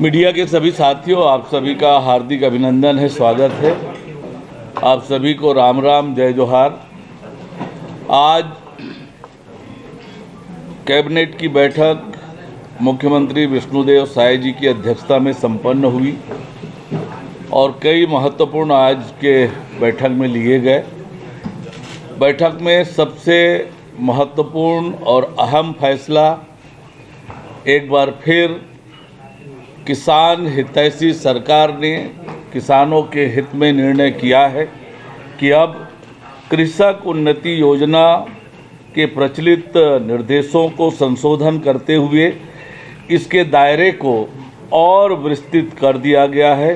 Media के सभी साथियों, आप सभी का हार्दिक अभिनंदन है, स्वागत है। आप सभी को राम राम, जय जोहार। आज कैबिनेट की बैठक मुख्यमंत्री विष्णुदेव साय जी की अध्यक्षता में संपन्न हुई और कई महत्वपूर्ण आज के बैठक में लिए गए। बैठक में सबसे महत्वपूर्ण और अहम फैसला एक बार फिर किसान हितैषी सरकार ने किसानों के हित में निर्णय किया है कि अब कृषक उन्नति योजना के प्रचलित निर्देशों को संशोधन करते हुए इसके दायरे को और विस्तृत कर दिया गया है।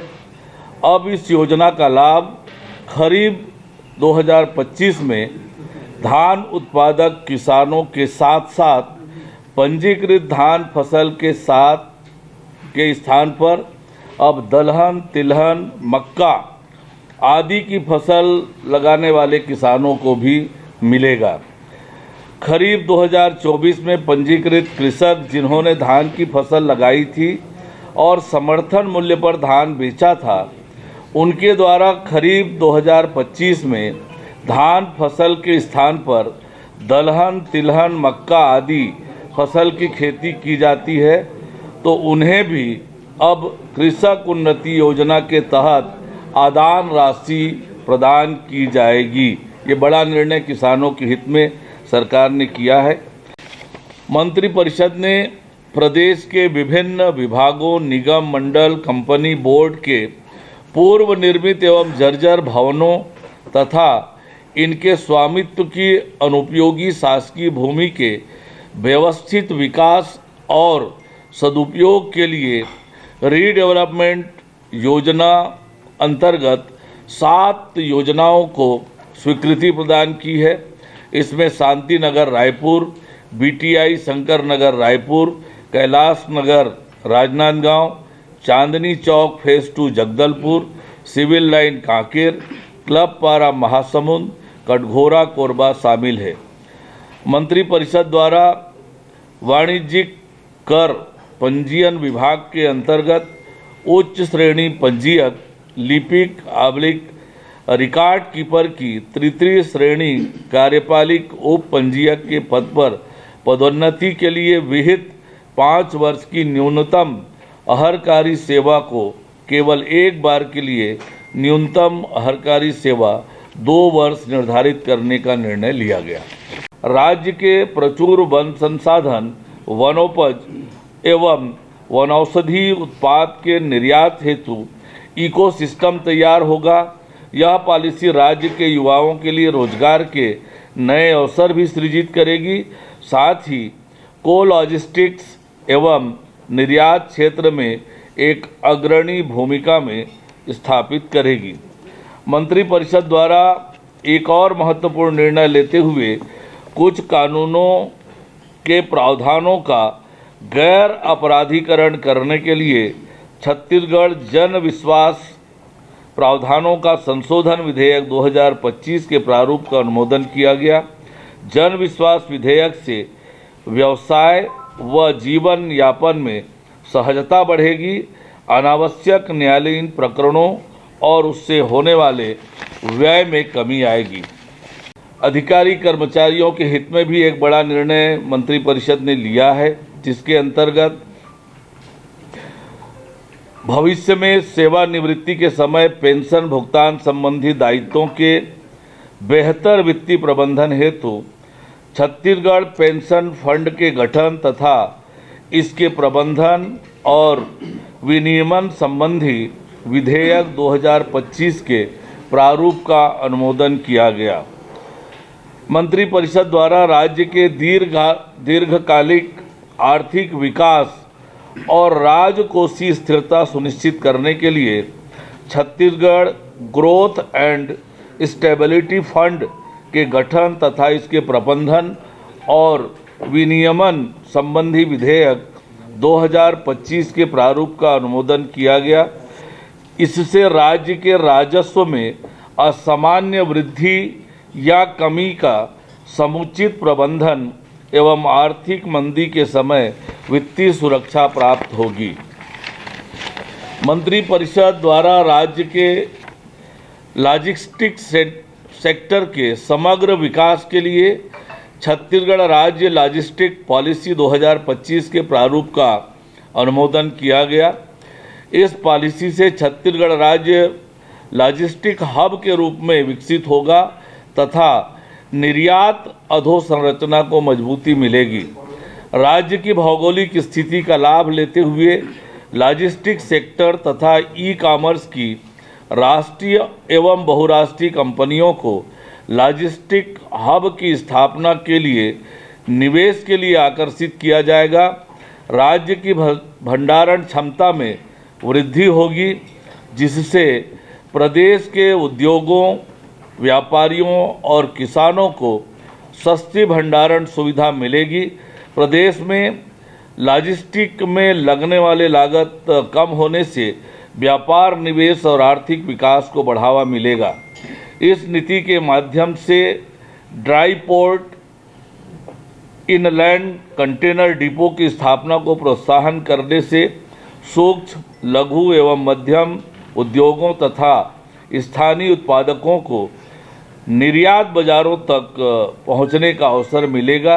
अब इस योजना का लाभ खरीफ 2025 में धान उत्पादक किसानों के साथ साथ पंजीकृत धान फसल के स्थान पर अब दलहन, तिलहन, मक्का आदि की फसल लगाने वाले किसानों को भी मिलेगा। खरीफ 2024 में पंजीकृत कृषक जिन्होंने धान की फसल लगाई थी और समर्थन मूल्य पर धान बेचा था, उनके द्वारा खरीफ 2025 में धान फसल के स्थान पर दलहन, तिलहन, मक्का आदि फसल की खेती की जाती है, तो उन्हें भी अब कृषक उन्नति योजना के तहत आदान राशि प्रदान की जाएगी। ये बड़ा निर्णय किसानों के हित में सरकार ने किया है। मंत्रिपरिषद ने प्रदेश के विभिन्न विभागों, निगम, मंडल, कंपनी, बोर्ड के पूर्व निर्मित एवं जर्जर भवनों तथा इनके स्वामित्व की अनुपयोगी शासकीय भूमि के व्यवस्थित विकास और सदुपयोग के लिए रीडेवलपमेंट योजना अंतर्गत 7 योजनाओं को स्वीकृति प्रदान की है। इसमें Shanti Nagar Raipur, BTI Shankar Nagar Raipur, Kailash Nagar Rajnandgaon, Chandni Chowk phase 2 Jagdalpur, civil line Kanker, club Para Mahasamund, Katghora Korba शामिल है। मंत्रिपरिषद द्वारा वाणिज्यिक कर पंजीयन विभाग के अंतर्गत उच्च श्रेणी पंजीयक, लिपिक रिकॉर्ड कीपर की तृतीय श्रेणी कार्यपालिक उप पंजीयक के पद पर पदोन्नति के लिए विहित 5 वर्ष की न्यूनतम अहर्कारी सेवा को केवल एक बार के लिए न्यूनतम अहर्कारी सेवा 2 वर्ष निर्धारित करने का निर्णय लिया गया। राज्य के प्रचुर वन संसाधन, वनोपज एवं वनौषधि उत्पाद के निर्यात हेतु इकोसिस्टम तैयार होगा। यह पॉलिसी राज्य के युवाओं के लिए रोजगार के नए अवसर भी सृजित करेगी, साथ ही को लॉजिस्टिक्स एवं निर्यात क्षेत्र में एक अग्रणी भूमिका में स्थापित करेगी। मंत्रिपरिषद द्वारा एक और महत्वपूर्ण निर्णय लेते हुए कुछ कानूनों के प्रावधानों का गैर अपराधीकरण करने के लिए छत्तीसगढ़ जन विश्वास प्रावधानों का संशोधन विधेयक 2025 के प्रारूप का अनुमोदन किया गया। जन विश्वास विधेयक से व्यवसाय व जीवन यापन में सहजता बढ़ेगी, अनावश्यक न्यायालयीन प्रकरणों और उससे होने वाले व्यय में कमी आएगी। अधिकारी कर्मचारियों के हित में भी एक बड़ा निर्णय मंत्रिपरिषद ने लिया है, जिसके अंतर्गत भविष्य में सेवानिवृत्ति के समय पेंशन भुगतान संबंधी दायित्वों के बेहतर वित्तीय प्रबंधन हेतु छत्तीसगढ़ पेंशन फंड के गठन तथा इसके प्रबंधन और विनियमन संबंधी विधेयक 2025 के प्रारूप का अनुमोदन किया गया। मंत्रिपरिषद द्वारा राज्य के दीर्घकालिक आर्थिक विकास और राजकोषीय स्थिरता सुनिश्चित करने के लिए Chhattisgarh growth and stability fund के गठन तथा इसके प्रबंधन और विनियमन संबंधी विधेयक 2025 के प्रारूप का अनुमोदन किया गया। इससे राज्य के राजस्व में असामान्य वृद्धि या कमी का समुचित प्रबंधन एवं आर्थिक मंदी के समय वित्तीय सुरक्षा प्राप्त होगी। मंत्रिपरिषद द्वारा राज्य के लॉजिस्टिक्स सेक्टर के समग्र विकास के लिए छत्तीसगढ़ राज्य लॉजिस्टिक पॉलिसी 2025 के प्रारूप का अनुमोदन किया गया। इस पॉलिसी से छत्तीसगढ़ राज्य लॉजिस्टिक हब के रूप में विकसित होगा तथा निर्यात अधोसंरचना को मजबूती मिलेगी। राज्य की भौगोलिक स्थिति का लाभ लेते हुए लॉजिस्टिक सेक्टर तथा ई कॉमर्स की राष्ट्रीय एवं बहुराष्ट्रीय कंपनियों को लॉजिस्टिक हब की स्थापना के लिए निवेश के लिए आकर्षित किया जाएगा। राज्य की भंडारण क्षमता में वृद्धि होगी, जिससे प्रदेश के उद्योगों, व्यापारियों और किसानों को सस्ती भंडारण सुविधा मिलेगी। प्रदेश में लॉजिस्टिक में लगने वाले लागत कम होने से व्यापार, निवेश और आर्थिक विकास को बढ़ावा मिलेगा। इस नीति के माध्यम से dry port, inland container depot की स्थापना को प्रोत्साहन करने से सूक्ष्म, लघु एवं मध्यम उद्योगों तथा स्थानीय उत्पादकों को निर्यात बाजारों तक पहुंचने का अवसर मिलेगा।